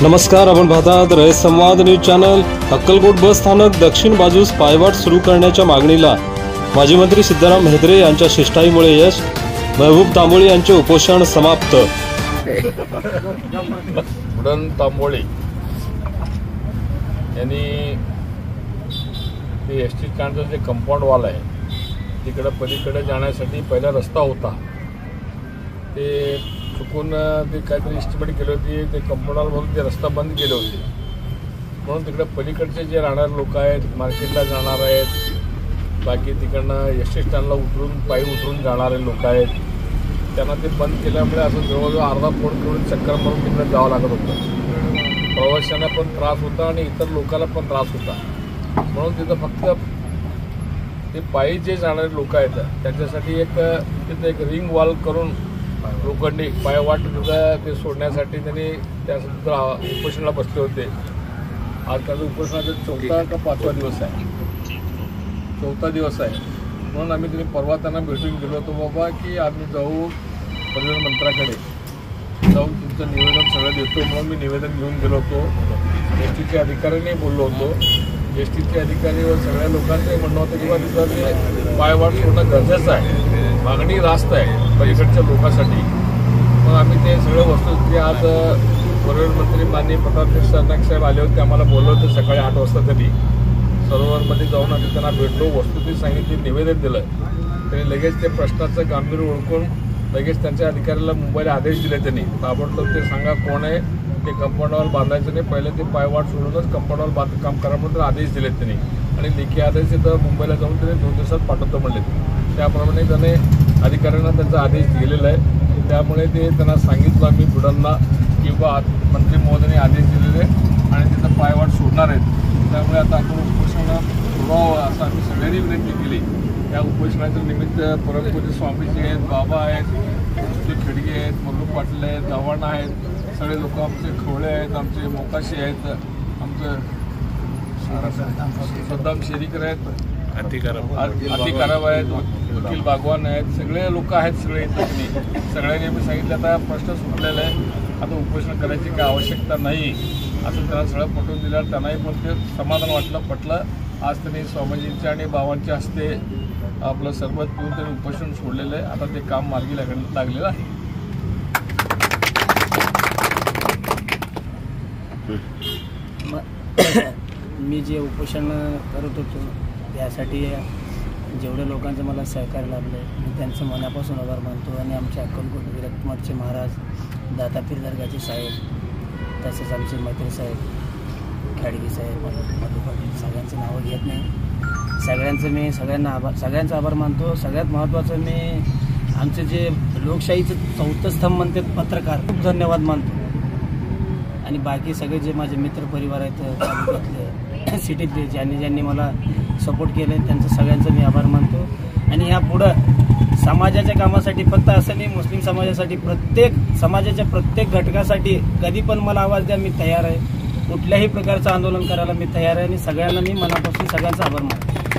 नमस्कार, आपण पाहतात रयत संवाद न्यूज चॅनल। अक्कलकोट बस स्थानक दक्षिण बाजूस पायवाट सुरू करण्याच्या मागणीला माजी मंत्री सिद्धराम म्हेत्रे यांच्या शिष्टाईमुळे यश। महबूब तांबोळी यांचे उपोषण समाप्त। उडन तांबोळी यांनी ते एसटी स्टँडचं जे कंपाऊंड वॉल आहे तिकडे पलीकडे जाण्यासाठी पहिला रस्ता होता, ते चुकून ते काहीतरी एस्टिमेट केले होते, ते कंपाऊंड वॉल ते रस्ता बंद केले होते, म्हणून तिकडे पलीकडचे जे राहणारे लोक आहेत, मार्केटला जाणार आहेत, बाकी तिकडनं एसटी स्टँडला पायी उतरून जाणारे लोक आहेत, त्यांना ते बंद केल्यामुळे असं जवळजवळ अर्धा पोट करून चक्कर मारून तिकडे जावं लागत होतं। प्रवाशांना पण त्रास होता आणि इतर लोकांना पण त्रास होता, म्हणून तिथं फक्त ते पायी जे जाणारे लोक आहेत त्यांच्यासाठी तिथं एक रिंग वॉल करून लोखंडी पायवाट ते सोडण्यासाठी त्यांनी त्या उपोषणाला बसले होते। आज त्याचं उपोषणाचा 4था का 5वा दिवस आहे, 4था दिवस आहे, म्हणून आम्ही परवा त्यांना भेटून गेलो होतो बाबा की आम्ही जाऊ परिवहन मंत्र्याकडे जाऊन तुमचं निवेदन सगळं देतो, म्हणून मी निवेदन घेऊन गेलो होतो। एसटीचे अधिकाऱ्यांनी बोललो होतो, एसटीचे अधिकारी व सगळ्या लोकांचं म्हणणं होतं की बा तिथं पायवाट सोडणं गरजेचं आहे, मागणी रास्त आहे पलीकडच्या लोकांसाठी। मग आम्ही ते सगळ्या वस्तू आज परिवहन मंत्री माननीय प्रताप सरनाईक साहेब आले होते, आम्हाला बोललं होतं सकाळी 8 वाजता। त्यांनी सरोवरमध्ये जाऊन आम्ही त्यांना भेटलो, वस्तुस्थिती सांगितली, निवेदन दिलं। त्यांनी लगेच ते प्रश्नाचं गांभीर्य ओळखून लगेच त्यांच्या अधिकाऱ्याला मुंबईला आदेश दिले। त्यांनी ताबडतोब ते सांगा कोण आहे, ते कंपाऊंड वॉल बांधायचं नाही, पहिले ते पायवाट सोडूनच कंपाऊंड वॉल बांधकाम करा म्हणून आदेश दिलेत त्यांनी, आणि लेखी आदेश तिथं मुंबईला जाऊन त्यांनी 2 दिवसात पाठवतो म्हणले। त्याप्रमाणे त्याने अधिकाऱ्यांना त्यांचा आदेश दिलेला आहे। त्यामुळे ते त्यांना सांगितलं आम्ही बुडांना किंवा मंत्री महोदयांनी आदेश दिलेले आणि तिथं पायवाट सोडणार आहेत, त्यामुळे आता आपण उपोषण सोडावं असं आम्ही सगळ्यांनी विनंती केली। या उपोषणाच्या निमित्त परमपूज्य स्वामीजी आहेत, बाबा आहेत, खडगे आहेत, मल्लू पाटील आहेत, चव्हाण आहेत, सगळे लोक आमचे खवळे आहेत, आमचे मोकाशी आहेत, आमचं सद्दाम शेरीकर आहेत, अतिकारव आहेत, वकील बागवान आहेत, सगळे लोक आहेत, सगळे सगळ्यांनी आम्ही सांगितलं आता प्रश्न सुटलेला आहे, आता उपोषण करायची काही आवश्यकता नाही असं त्यांना सगळं पटवून दिल्यावर त्यांनाही पण ते समाधान पटलं। आज त्यांनी स्वामीजींच्या आणि बाबांच्या हस्ते आपलं सरबत पिऊन त्यांनी उपोषण सोडलेलं आहे, आता ते काम मार्गी लागलेलं आहे। मी जे उपोषण करत होतो त्यासाठी जेवढ्या लोकांचं मला सहकार्य लाभलं मी त्यांचं मनापासून आभार मानतो। आणि आमचे अक्कलकोट विरक्तमठचे महाराज, दातापीर दर्गाचे साहेब, तसेच आमचे मंत्री साहेब, खडगे साहेब, मल्लू पाटील, सगळ्यांची नावं घेत नाही, सगळ्यांचा आभार मानतो। सगळ्यात महत्त्वाचं मी आमचे जे लोकशाहीचं 4थं स्तंभ म्हणतात पत्रकार, खूप धन्यवाद मानतो। आणि बाकी सगळे जे माझे मित्र परिवार आहेत तालुक्यातले, सिटीतले, ज्यांनी मला सपोर्ट केले त्यांचं सगळ्यांचं मी आभार मानतो। आणि ह्या पुढं समाजाच्या कामासाठी, फक्त असं नाही मुस्लिम समाजासाठी, प्रत्येक समाजाच्या प्रत्येक घटकासाठी कधी पण मला आवाज द्या, मी तयार आहे। कुठल्याही प्रकारचं आंदोलन करायला मी तयार आहे आणि सगळ्यांना मी मनापासून सगळ्यांचा आभार मानतो।